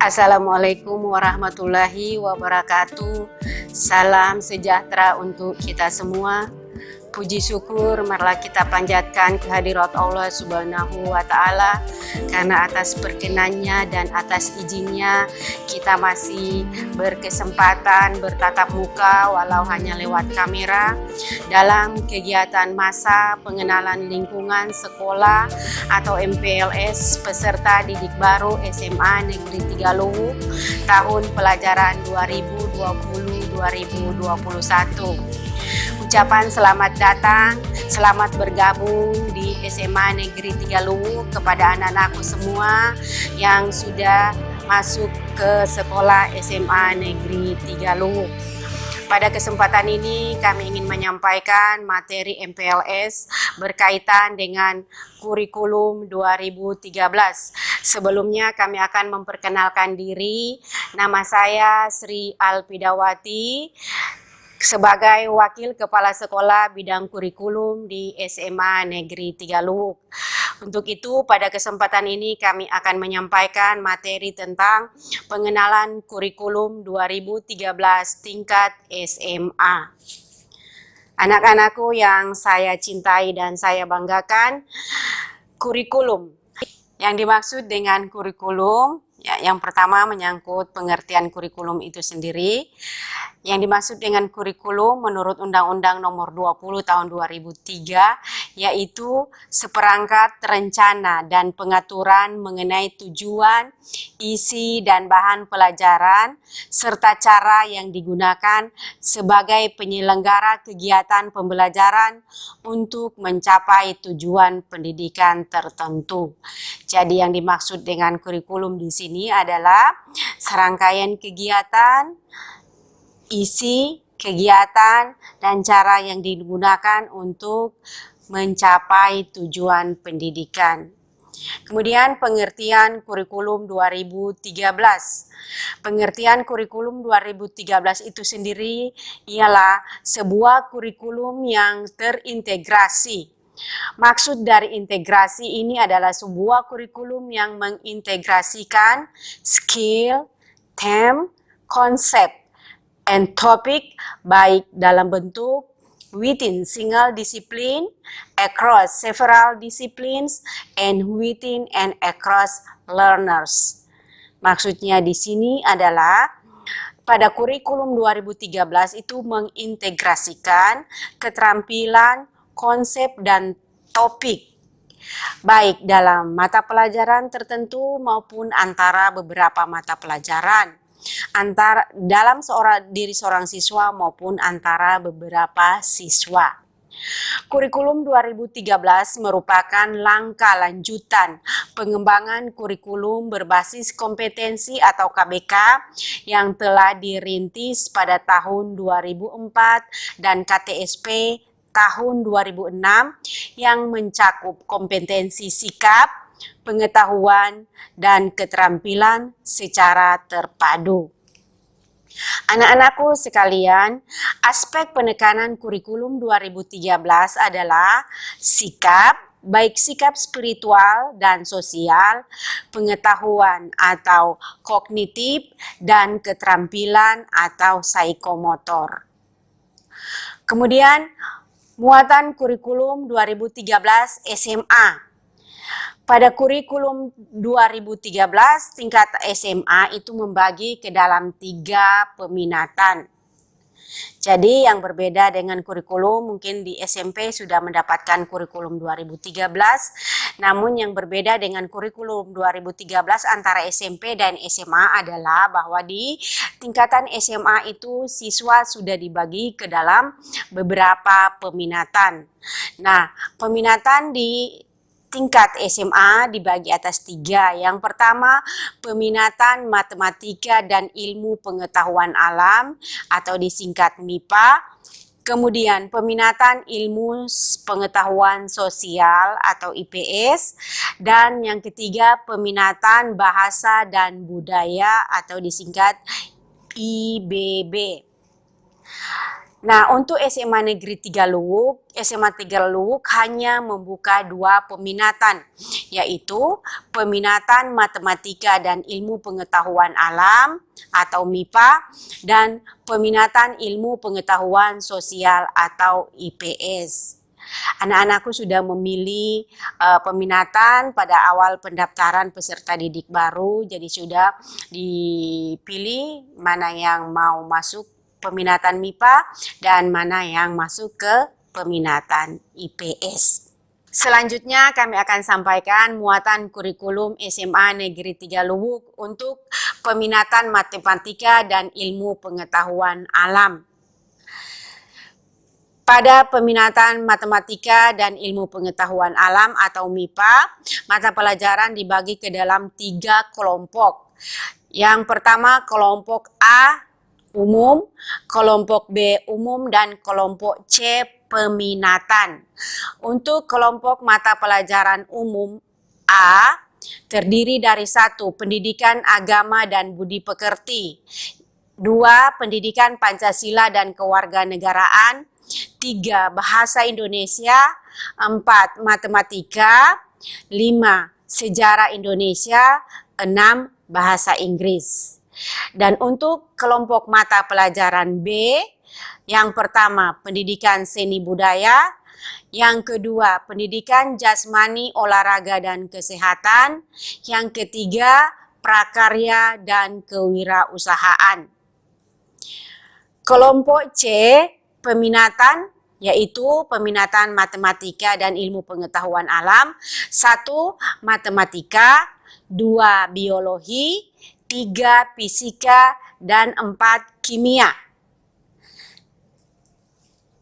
Assalamualaikum warahmatullahi wabarakatuh. Salam sejahtera untuk kita semua. Puji syukur marilah kita panjatkan kehadirat Allah Subhanahu wa Ta'ala, karena atas perkenannya dan atas izinnya kita masih berkesempatan bertatap muka walau hanya lewat kamera dalam kegiatan masa pengenalan lingkungan sekolah atau MPLS peserta didik baru SMA Negeri 3 Luwuk tahun pelajaran 2020-2021. Ucapan selamat datang, selamat bergabung di SMA Negeri 3 Luwuk kepada anak-anakku semua yang sudah masuk ke sekolah SMA Negeri 3 Luwuk. Pada kesempatan ini kami ingin menyampaikan materi MPLS berkaitan dengan kurikulum 2013. Sebelumnya kami akan memperkenalkan diri. Nama saya Sri Alpidawati sebagai Wakil Kepala Sekolah Bidang Kurikulum di SMA Negeri 3 Luwuk. Untuk itu, pada kesempatan ini kami akan menyampaikan materi tentang pengenalan kurikulum 2013 tingkat SMA. Anak-anakku yang saya cintai dan saya banggakan, kurikulum. Yang dimaksud dengan kurikulum, yang pertama menyangkut pengertian kurikulum itu sendiri. Yang dimaksud dengan kurikulum menurut Undang-Undang Nomor 20 Tahun 2003 yaitu seperangkat rencana dan pengaturan mengenai tujuan, isi dan bahan pelajaran serta cara yang digunakan sebagai penyelenggara kegiatan pembelajaran untuk mencapai tujuan pendidikan tertentu. Jadi yang dimaksud dengan kurikulum di sini adalah serangkaian kegiatan, isi, kegiatan, dan cara yang digunakan untuk mencapai tujuan pendidikan. Kemudian pengertian kurikulum 2013. Pengertian kurikulum 2013 itu sendiri ialah sebuah kurikulum yang terintegrasi. Maksud dari integrasi ini adalah sebuah kurikulum yang mengintegrasikan skill, theme, konsep, and topic baik dalam bentuk within single discipline, across several disciplines, and within and across learners. Maksudnya di sini adalah pada kurikulum 2013 itu mengintegrasikan keterampilan, konsep, dan topik baik dalam mata pelajaran tertentu maupun antara beberapa mata pelajaran, antara dalam diri seorang siswa maupun antara beberapa siswa. Kurikulum 2013 merupakan langkah lanjutan pengembangan kurikulum berbasis kompetensi atau KBK yang telah dirintis pada tahun 2004 dan KTSP tahun 2006 yang mencakup kompetensi sikap, pengetahuan, dan keterampilan secara terpadu. Anak-anakku sekalian, aspek penekanan kurikulum 2013 adalah sikap, baik sikap spiritual dan sosial, pengetahuan atau kognitif, dan keterampilan atau psikomotor. Kemudian, muatan kurikulum 2013 SMA. Pada kurikulum 2013 tingkat SMA itu membagi ke dalam 3 peminatan. Jadi yang berbeda dengan kurikulum mungkin di SMP sudah mendapatkan kurikulum 2013, namun yang berbeda dengan kurikulum 2013 antara SMP dan SMA adalah bahwa di tingkatan SMA itu siswa sudah dibagi ke dalam beberapa peminatan. Nah, peminatan di tingkat SMA dibagi atas 3. Yang pertama, peminatan matematika dan ilmu pengetahuan alam atau disingkat MIPA. Kemudian peminatan ilmu pengetahuan sosial atau IPS. Dan yang ketiga, peminatan bahasa dan budaya atau disingkat IBB. Nah, untuk SMA Negeri 3 Luwuk, SMA 3 Luwuk hanya membuka 2 peminatan. yaitu peminatan matematika dan ilmu pengetahuan alam atau MIPA dan peminatan ilmu pengetahuan sosial atau IPS. Anak-anakku sudah memilih peminatan pada awal pendaftaran peserta didik baru, jadi sudah dipilih mana yang mau masuk peminatan MIPA dan mana yang masuk ke peminatan IPS. Selanjutnya kami akan sampaikan muatan kurikulum SMA Negeri 3 Lubuk untuk peminatan matematika dan ilmu pengetahuan alam. Pada peminatan matematika dan ilmu pengetahuan alam atau MIPA, mata pelajaran dibagi ke dalam 3 kelompok. Yang pertama kelompok A umum, kelompok B umum, dan kelompok C peminatan. Untuk kelompok mata pelajaran umum A terdiri dari 1. Pendidikan agama dan budi pekerti, 2. Pendidikan Pancasila dan kewarganegaraan, 3. Bahasa Indonesia, 4. Matematika, 5. Sejarah Indonesia, 6. Bahasa Inggris. Dan untuk kelompok mata pelajaran B, yang pertama pendidikan seni budaya, yang kedua pendidikan jasmani, olahraga dan kesehatan, yang ketiga prakarya dan kewirausahaan. Kelompok C peminatan, yaitu peminatan matematika dan ilmu pengetahuan alam, 1. Matematika, 2. biologi, 3. fisika, dan 4. kimia.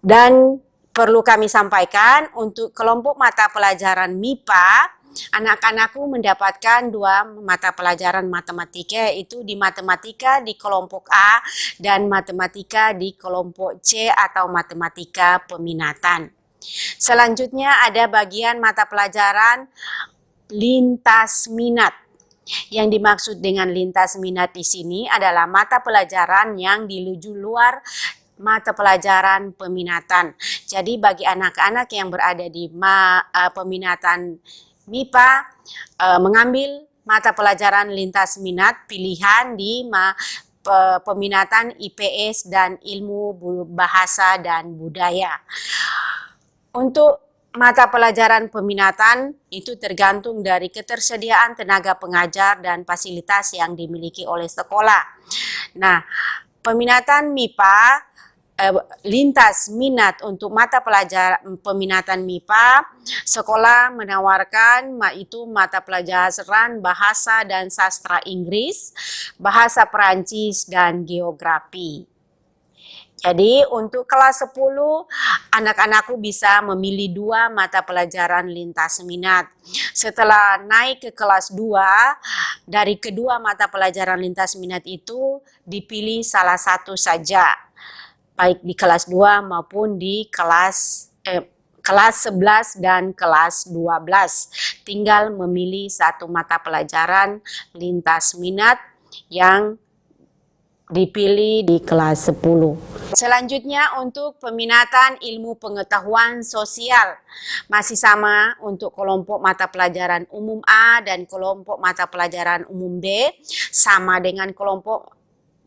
Dan perlu kami sampaikan untuk kelompok mata pelajaran MIPA, anak-anakku mendapatkan 2 mata pelajaran matematika, yaitu di matematika di kelompok A dan matematika di kelompok C atau matematika peminatan. Selanjutnya ada bagian mata pelajaran lintas minat. Yang dimaksud dengan lintas minat di sini adalah mata pelajaran yang di luar mata pelajaran peminatan. Jadi bagi anak-anak yang berada di peminatan MIPA mengambil mata pelajaran lintas minat pilihan di peminatan IPS dan ilmu bahasa dan budaya. Untuk mata pelajaran peminatan itu tergantung dari ketersediaan tenaga pengajar dan fasilitas yang dimiliki oleh sekolah. Nah, peminatan MIPA lintas minat untuk mata pelajaran peminatan MIPA, sekolah menawarkan itu mata pelajaran bahasa dan sastra Inggris, bahasa Perancis, dan geografi. Jadi untuk kelas 10, anak-anakku bisa memilih 2 mata pelajaran lintas minat. Setelah naik ke kelas 2, dari kedua mata pelajaran lintas minat itu dipilih salah satu saja, baik di kelas 2 maupun di kelas 11 dan kelas 12. Tinggal memilih 1 mata pelajaran lintas minat yang dipilih di kelas 10. Selanjutnya untuk peminatan ilmu pengetahuan sosial. Masih sama untuk kelompok mata pelajaran umum A dan kelompok mata pelajaran umum B, sama dengan kelompok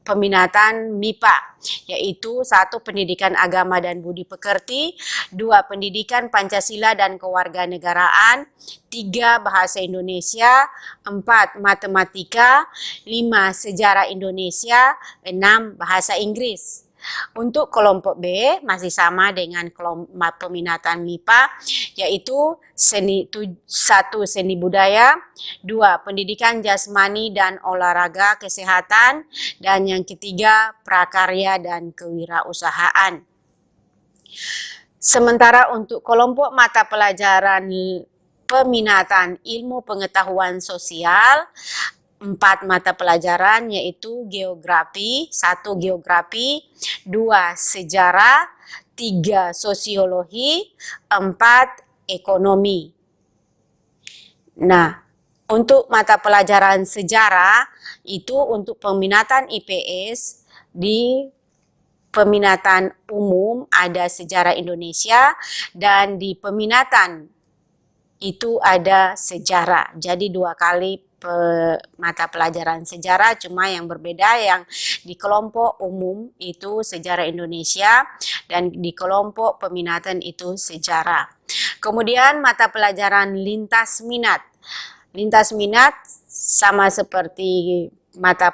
peminatan MIPA, yaitu 1. Pendidikan agama dan budi pekerti, 2. Pendidikan Pancasila dan kewarganegaraan, 3. Bahasa Indonesia, 4. Matematika, 5. Sejarah Indonesia, 6. Bahasa Inggris. Untuk kelompok B masih sama dengan kelompok peminatan MIPA, yaitu 1. Seni budaya, 2. Pendidikan jasmani dan olahraga kesehatan, dan yang ketiga prakarya dan kewirausahaan. Sementara untuk kelompok mata pelajaran peminatan ilmu pengetahuan sosial, 4 mata pelajaran, yaitu geografi, 1. geografi, 2. sejarah, 3. sosiologi, 4. ekonomi. Nah, untuk mata pelajaran sejarah itu untuk peminatan IPS, di peminatan umum ada sejarah Indonesia, dan di peminatan itu ada sejarah. Jadi 2 kali mata pelajaran sejarah, cuma yang berbeda yang di kelompok umum itu sejarah Indonesia dan di kelompok peminatan itu sejarah. Kemudian mata pelajaran lintas minat. Lintas minat sama seperti mata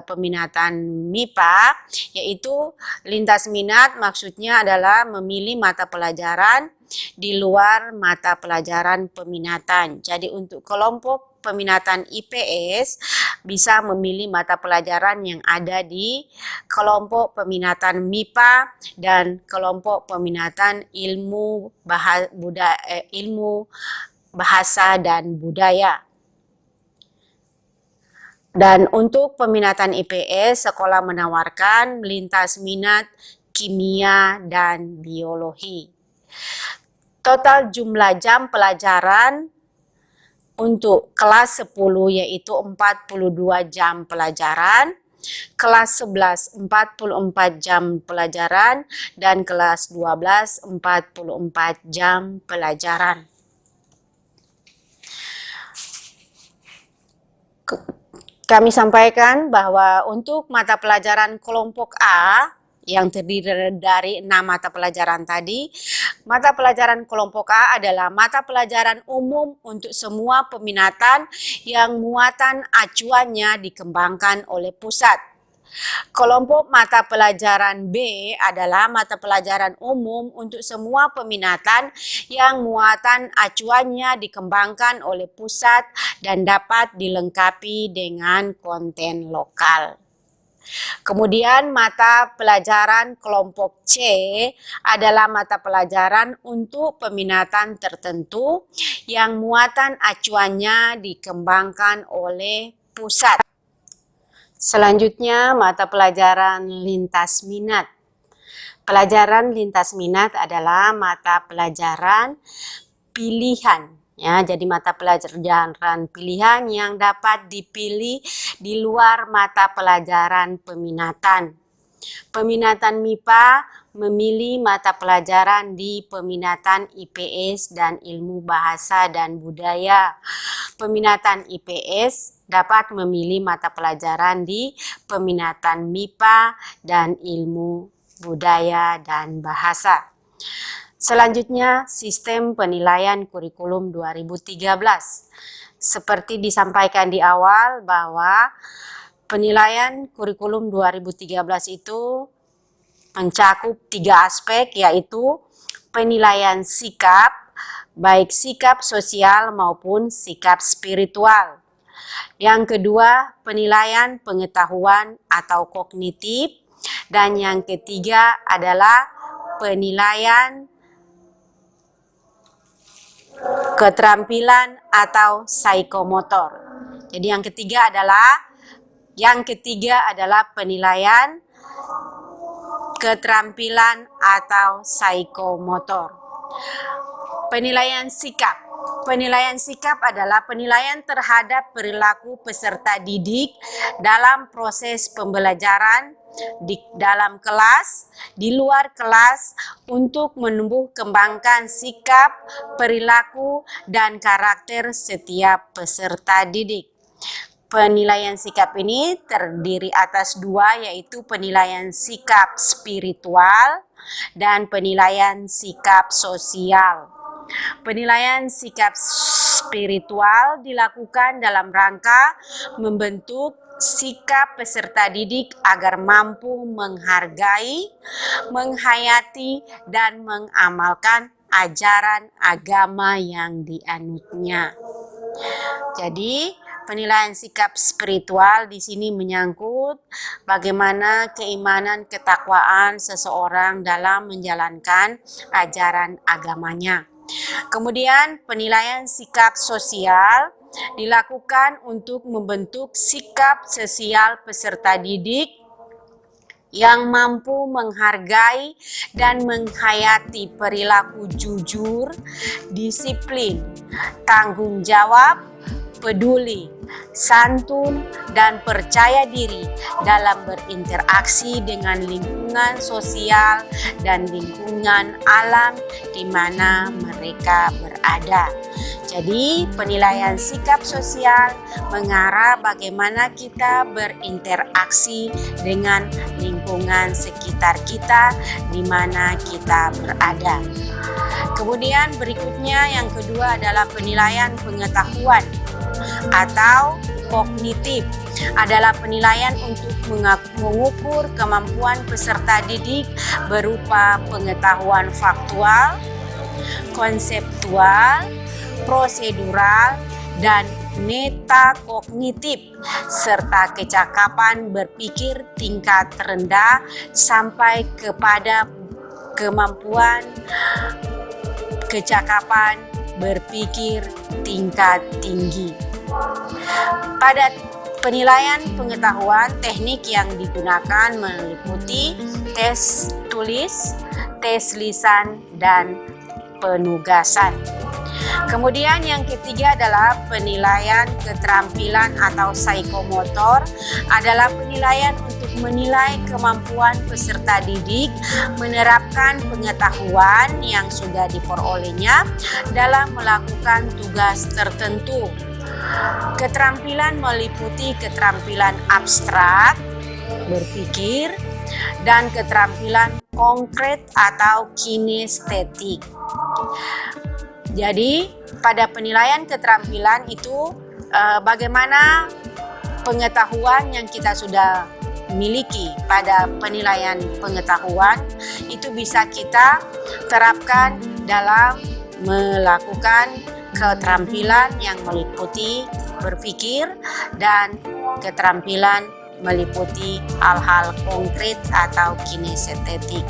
peminatan MIPA, yaitu lintas minat maksudnya adalah memilih mata pelajaran di luar mata pelajaran peminatan. Jadi untuk kelompok peminatan IPS bisa memilih mata pelajaran yang ada di kelompok peminatan MIPA dan kelompok peminatan ilmu bahasa dan budaya. Dan untuk peminatan IPS, sekolah menawarkan lintas minat kimia dan biologi. Total jumlah jam pelajaran untuk kelas 10 yaitu 42 jam pelajaran, kelas 11 44 jam pelajaran, dan kelas 12 44 jam pelajaran. Kami sampaikan bahwa untuk mata pelajaran kelompok A yang terdiri dari 6 mata pelajaran tadi, mata pelajaran kelompok A adalah mata pelajaran umum untuk semua peminatan yang muatan acuannya dikembangkan oleh pusat. Kelompok mata pelajaran B adalah mata pelajaran umum untuk semua peminatan yang muatan acuannya dikembangkan oleh pusat dan dapat dilengkapi dengan konten lokal. Kemudian mata pelajaran kelompok C adalah mata pelajaran untuk peminatan tertentu yang muatan acuannya dikembangkan oleh pusat. Selanjutnya, mata pelajaran lintas minat. Pelajaran lintas minat adalah mata pelajaran pilihan. Ya, jadi mata pelajaran pilihan yang dapat dipilih di luar mata pelajaran peminatan. Peminatan MIPA memilih mata pelajaran di peminatan IPS dan ilmu bahasa dan budaya. Peminatan IPS dapat memilih mata pelajaran di peminatan MIPA dan ilmu budaya dan bahasa. Selanjutnya, sistem penilaian kurikulum 2013. Seperti disampaikan di awal bahwa penilaian kurikulum 2013 itu mencakup 3 aspek, yaitu penilaian sikap, baik sikap sosial maupun sikap spiritual. Yang kedua, penilaian pengetahuan atau kognitif. Dan yang ketiga adalah penilaian keterampilan atau psikomotor. Jadi yang ketiga adalah penilaian keterampilan atau psikomotor. Penilaian sikap. Penilaian sikap adalah penilaian terhadap perilaku peserta didik dalam proses pembelajaran, di dalam kelas, di luar kelas, untuk menumbuh kembangkan sikap, perilaku, dan karakter setiap peserta didik. Penilaian sikap ini terdiri atas 2, yaitu penilaian sikap spiritual dan penilaian sikap sosial. Penilaian sikap spiritual dilakukan dalam rangka membentuk sikap peserta didik agar mampu menghargai, menghayati, dan mengamalkan ajaran agama yang dianutnya. Jadi, penilaian sikap spiritual di sini menyangkut bagaimana keimanan ketakwaan seseorang dalam menjalankan ajaran agamanya. Kemudian penilaian sikap sosial dilakukan untuk membentuk sikap sosial peserta didik yang mampu menghargai dan menghayati perilaku jujur, disiplin, tanggung jawab, peduli, santun, dan percaya diri dalam berinteraksi dengan lingkungan sosial dan lingkungan alam di mana mereka berada. Jadi penilaian sikap sosial mengarah bagaimana kita berinteraksi dengan lingkungan sekitar kita di mana kita berada. Kemudian berikutnya yang kedua adalah penilaian pengetahuan atau kognitif, adalah penilaian untuk mengukur kemampuan peserta didik berupa pengetahuan faktual, konseptual, prosedural, dan metakognitif, serta kecakapan berpikir tingkat rendah sampai kepada kemampuan kecakapan berpikir tingkat tinggi. Pada penilaian pengetahuan, teknik yang digunakan meliputi tes tulis, tes lisan, dan penugasan. Kemudian yang ketiga adalah penilaian keterampilan atau psikomotor, adalah penilaian untuk menilai kemampuan peserta didik menerapkan pengetahuan yang sudah diperolehnya dalam melakukan tugas tertentu. Keterampilan meliputi keterampilan abstrak, berpikir, dan keterampilan konkret atau kinestetik. Jadi pada penilaian keterampilan itu bagaimana pengetahuan yang kita sudah miliki. Pada penilaian pengetahuan itu bisa kita terapkan dalam melakukan keterampilan yang meliputi berpikir dan keterampilan meliputi hal-hal konkret atau kinestetik.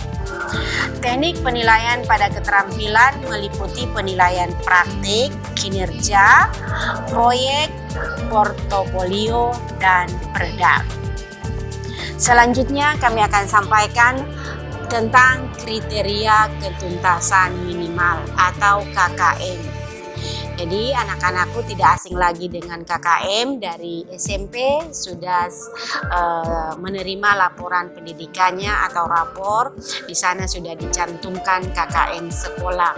Teknik penilaian pada keterampilan meliputi penilaian praktik, kinerja, proyek, portofolio, dan produk. Selanjutnya kami akan sampaikan tentang kriteria ketuntasan minimal atau KKM. Jadi anak-anakku tidak asing lagi dengan KKM. Dari SMP sudah menerima laporan pendidikannya atau rapor. Di sana sudah dicantumkan KKM sekolah.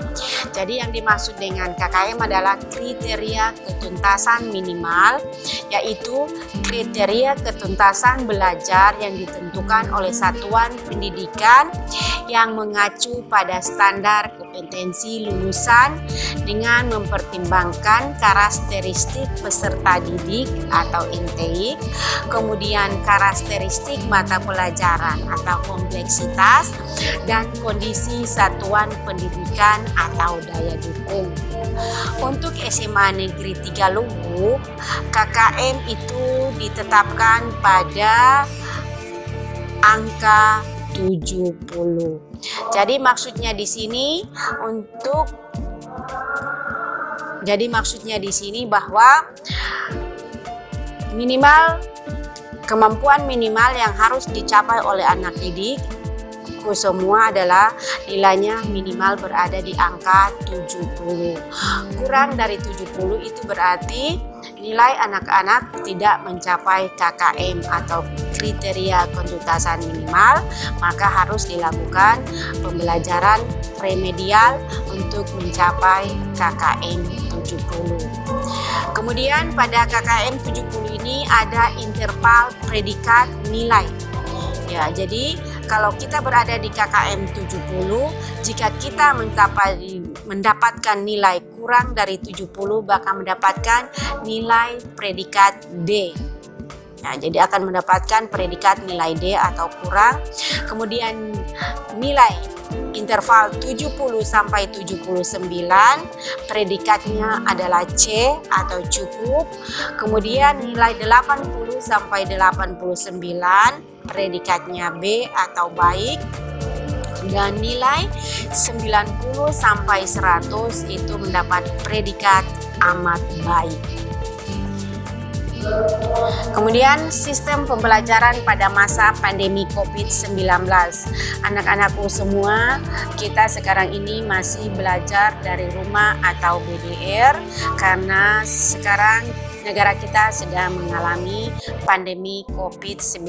Jadi yang dimaksud dengan KKM adalah kriteria ketuntasan minimal, yaitu kriteria ketuntasan belajar yang ditentukan oleh satuan pendidikan yang mengacu pada standar kompetensi lulusan dengan mempertimbangkan karakteristik peserta didik atau intake, kemudian karakteristik mata pelajaran atau kompleksitas, dan kondisi satuan pendidikan atau daya dukung. Untuk SMA Negeri 3 Lubuk, KKM itu ditetapkan pada angka 70. Jadi maksudnya di sini bahwa kemampuan minimal yang harus dicapai oleh anak didik semua adalah nilainya minimal berada di angka 70. Kurang dari 70 itu berarti nilai anak-anak tidak mencapai KKM atau kriteria ketuntasan minimal, maka harus dilakukan pembelajaran remedial untuk mencapai KKM 70. Kemudian pada KKM 70 ini ada interval predikat nilai. Ya, jadi kalau kita berada di KKM 70, jika kita mendapatkan nilai kurang dari 70, bakal mendapatkan nilai predikat D. Ya, jadi akan mendapatkan predikat nilai D atau kurang. Kemudian nilai interval 70 sampai 79, predikatnya adalah C atau cukup. Kemudian nilai 80 sampai 89, predikatnya B atau baik, dan nilai 90 sampai 100 itu mendapat predikat amat baik. Kemudian sistem pembelajaran pada masa pandemi COVID-19. Anak-anakku semua, kita sekarang ini masih belajar dari rumah atau BDR karena sekarang negara kita sedang mengalami pandemi COVID-19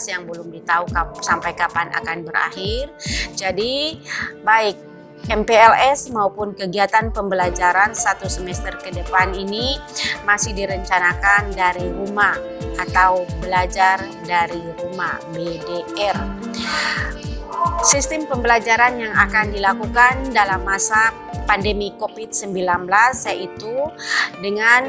yang belum ditahu sampai kapan akan berakhir. Jadi baik MPLS maupun kegiatan pembelajaran 1 semester ke depan ini masih direncanakan dari rumah atau belajar dari rumah BDR. Sistem pembelajaran yang akan dilakukan dalam masa pandemi COVID-19 yaitu dengan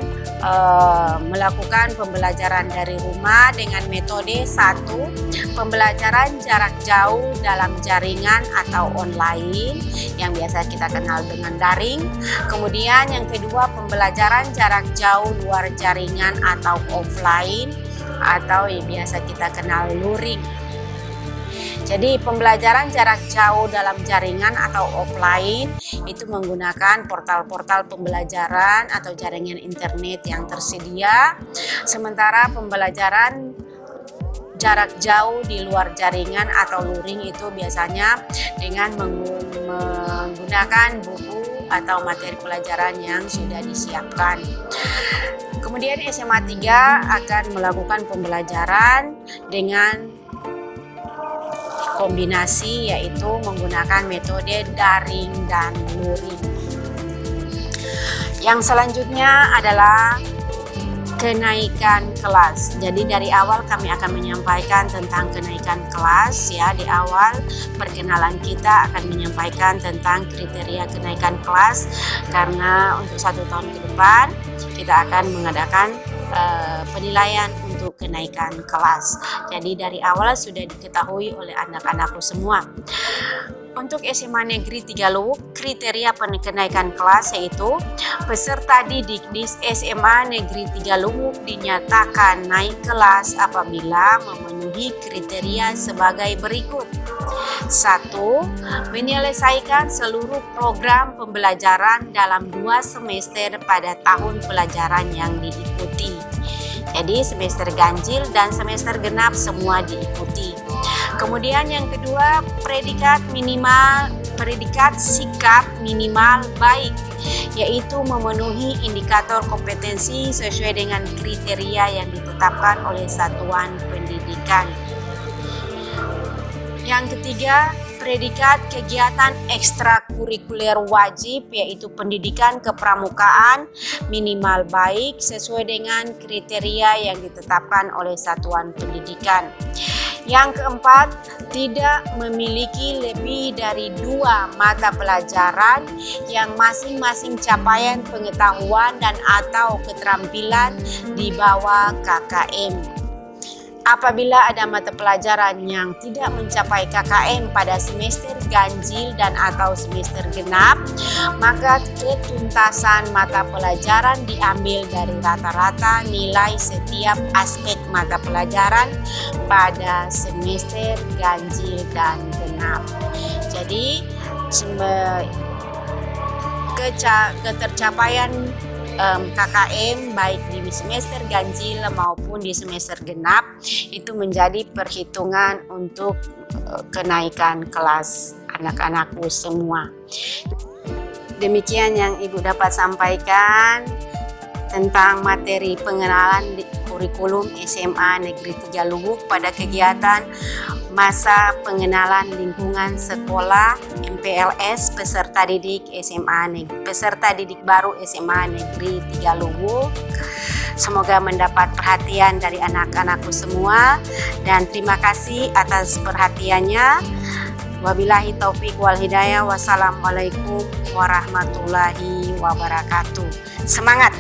melakukan pembelajaran dari rumah dengan metode 1. Pembelajaran jarak jauh dalam jaringan atau online yang biasa kita kenal dengan daring. Kemudian yang kedua, pembelajaran jarak jauh luar jaringan atau offline atau yang biasa kita kenal luring. Jadi pembelajaran jarak jauh dalam jaringan atau offline itu menggunakan portal-portal pembelajaran atau jaringan internet yang tersedia. Sementara pembelajaran jarak jauh di luar jaringan atau luring itu biasanya dengan menggunakan buku atau materi pelajaran yang sudah disiapkan. Kemudian SMA 3 akan melakukan pembelajaran dengan kombinasi yaitu menggunakan metode daring dan luring. Yang selanjutnya adalah kenaikan kelas. Jadi dari awal kami akan menyampaikan tentang kenaikan kelas ya. Di awal perkenalan kita akan menyampaikan tentang kriteria kenaikan kelas karena untuk 1 tahun ke depan kita akan mengadakan penilaian untuk kenaikan kelas. Jadi dari awal sudah diketahui oleh anak-anakku semua. Untuk SMA Negeri 3 Luwuk, kriteria kenaikan kelas yaitu peserta didik di SMA Negeri 3 Luwuk dinyatakan naik kelas apabila memenuhi kriteria sebagai berikut. 1. Menyelesaikan seluruh program pembelajaran dalam 2 semester pada tahun pelajaran yang diikuti. Jadi semester ganjil dan semester genap semua diikuti. Kemudian yang kedua, predikat sikap minimal baik, yaitu memenuhi indikator kompetensi sesuai dengan kriteria yang ditetapkan oleh satuan pendidikan. Yang ketiga, predikat kegiatan ekstrakurikuler wajib yaitu pendidikan kepramukaan minimal baik sesuai dengan kriteria yang ditetapkan oleh satuan pendidikan. Yang keempat, tidak memiliki lebih dari 2 mata pelajaran yang masing-masing capaian pengetahuan dan atau keterampilan di bawah KKM. Apabila ada mata pelajaran yang tidak mencapai KKM pada semester ganjil dan atau semester genap, maka ketuntasan mata pelajaran diambil dari rata-rata nilai setiap aspek mata pelajaran pada semester ganjil dan genap. Jadi ketercapaian KKM baik di semester ganjil maupun di semester genap itu menjadi perhitungan untuk kenaikan kelas anak-anakku semua. Demikian yang Ibu dapat sampaikan tentang materi pengenalan kurikulum SMA Negeri 3 Luwuk pada kegiatan masa pengenalan lingkungan sekolah MPLS peserta didik baru SMA Negeri 3 Luwuk. Semoga mendapat perhatian dari anak-anakku semua dan terima kasih atas perhatiannya. Wabillahi taufik wal hidayah. Wassalamualaikum warahmatullahi wabarakatuh. Semangat!